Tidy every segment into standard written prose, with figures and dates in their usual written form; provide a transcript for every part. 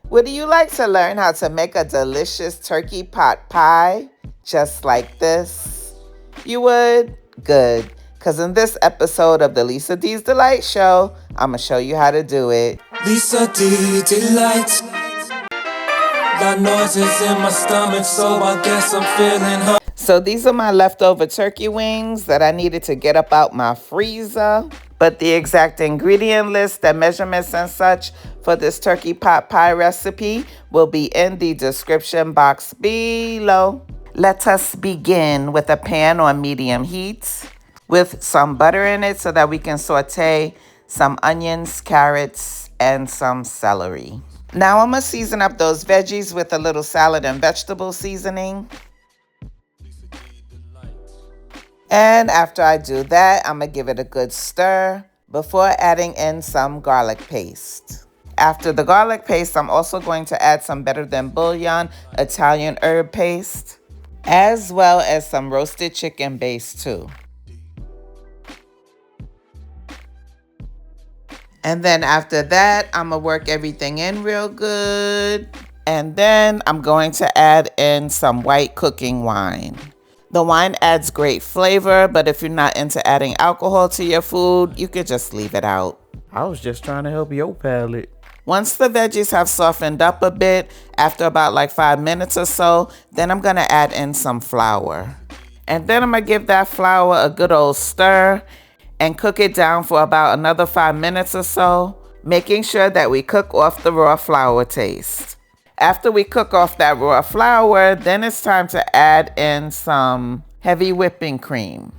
Would you like to learn how to make a delicious turkey pot pie just like this? You would? Good. Because in this episode of the Lisa D's Delight Show, I'm going to show you how to do it. Lisa D Delight. Got noises in my stomach, so I guess I'm feeling hungry. So these are my leftover turkey wings that I needed to get up out my freezer. But the exact ingredient list, the measurements and such for this turkey pot pie recipe will be in the description box below. Let us begin with a pan on medium heat with some butter in it so that we can saute some onions, carrots, and some celery. Now I'm going to season up those veggies with a little salad and vegetable seasoning. And after I do that, I'm going to give it a good stir before adding in some garlic paste. After the garlic paste, I'm also going to add some Better Than Bouillon Italian herb paste, as well as some roasted chicken base too. And then after that, I'm going to work everything in real good. And then I'm going to add in some white cooking wine. The wine adds great flavor, but if you're not into adding alcohol to your food, you could just leave it out. I was just trying to help your palate. Once the veggies have softened up a bit, after about like 5 minutes or so, then I'm gonna add in some flour. And then I'm gonna give that flour a good old stir and cook it down for about another 5 minutes or so, making sure that we cook off the raw flour taste. After we cook off that raw flour, then it's time to add in some heavy whipping cream.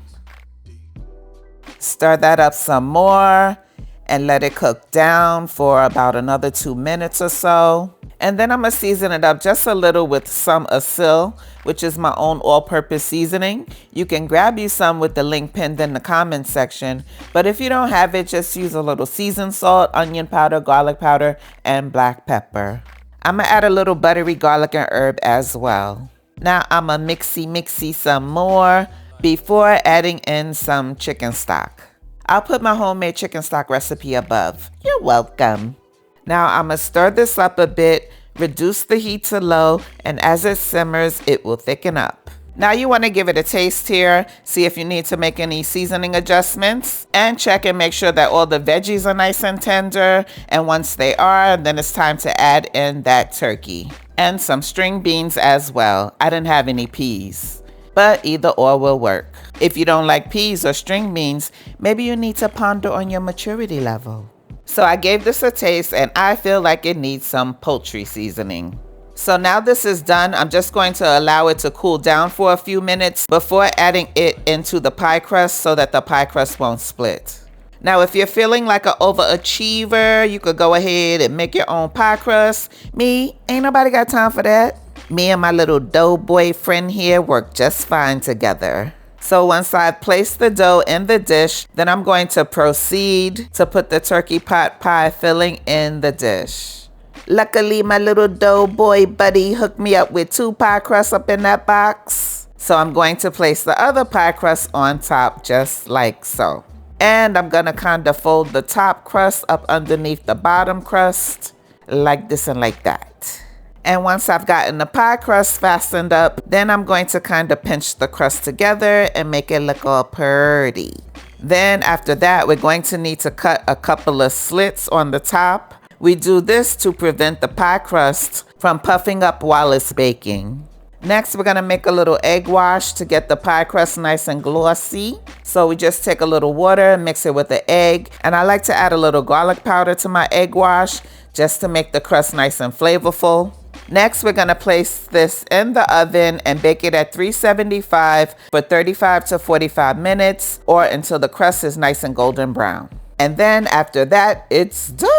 Stir that up some more and let it cook down for about another 2 minutes or so. And then I'm gonna season it up just a little with some ASIL, which is my own all-purpose seasoning. You can grab you some with the link pinned in the comments section, but if you don't have it, just use a little seasoned salt, onion powder, garlic powder, and black pepper. I'm gonna add a little buttery garlic and herb as well. Now I'm gonna mixy some more before adding in some chicken stock. I'll put my homemade chicken stock recipe above. You're welcome. Now I'm gonna stir this up a bit, reduce the heat to low, and as it simmers, it will thicken up. Now you wanna give it a taste here, see if you need to make any seasoning adjustments, and check and make sure that all the veggies are nice and tender. And once they are, then it's time to add in that turkey and some string beans as well. I didn't have any peas, but either or will work. If you don't like peas or string beans, maybe you need to ponder on your maturity level. So I gave this a taste and I feel like it needs some poultry seasoning. So now this is done, I'm just going to allow it to cool down for a few minutes before adding it into the pie crust so that the pie crust won't split. Now if you're feeling like an overachiever, you could go ahead and make your own pie crust. Me, ain't nobody got time for that. Me and my little dough boy friend here work just fine together. So once I've placed the dough in the dish, then I'm going to proceed to put the turkey pot pie filling in the dish. Luckily, my little dough boy buddy hooked me up with 2 pie crusts up in that box. So I'm going to place the other pie crust on top just like so. And I'm gonna kind of fold the top crust up underneath the bottom crust like this and like that. And once I've gotten the pie crust fastened up, then I'm going to kind of pinch the crust together and make it look all pretty. Then after that, we're going to need to cut a couple of slits on the top. We do this to prevent the pie crust from puffing up while it's baking. Next, we're gonna make a little egg wash to get the pie crust nice and glossy. So we just take a little water, mix it with the egg, and I like to add a little garlic powder to my egg wash just to make the crust nice and flavorful. Next, we're gonna place this in the oven and bake it at 375 for 35 to 45 minutes or until the crust is nice and golden brown. And then after that, it's done.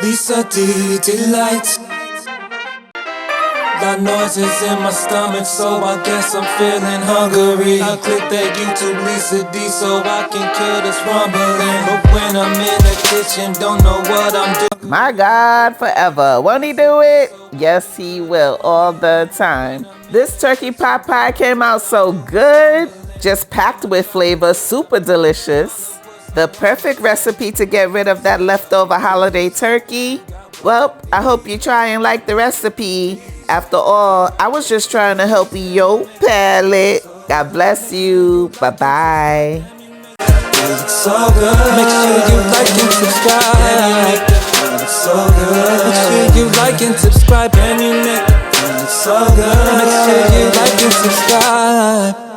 Lisa D Delight. Got noises in my stomach, so I guess I'm feeling hungry. I click that YouTube Lisa D so I can kill this rumbling. But when I'm in the kitchen, don't know what I'm doing. My God, forever. Won't he do it? Yes, he will, all the time. This turkey pot pie came out so good. Just packed with flavor, super delicious. The perfect recipe to get rid of that leftover holiday turkey. Well, I hope you try and like the recipe. After all, I was just trying to help your palate. God bless you. Bye-bye. It's so good. Make sure you like and subscribe. It's so good. Make sure you like and subscribe. It's so good. Make sure you like and subscribe.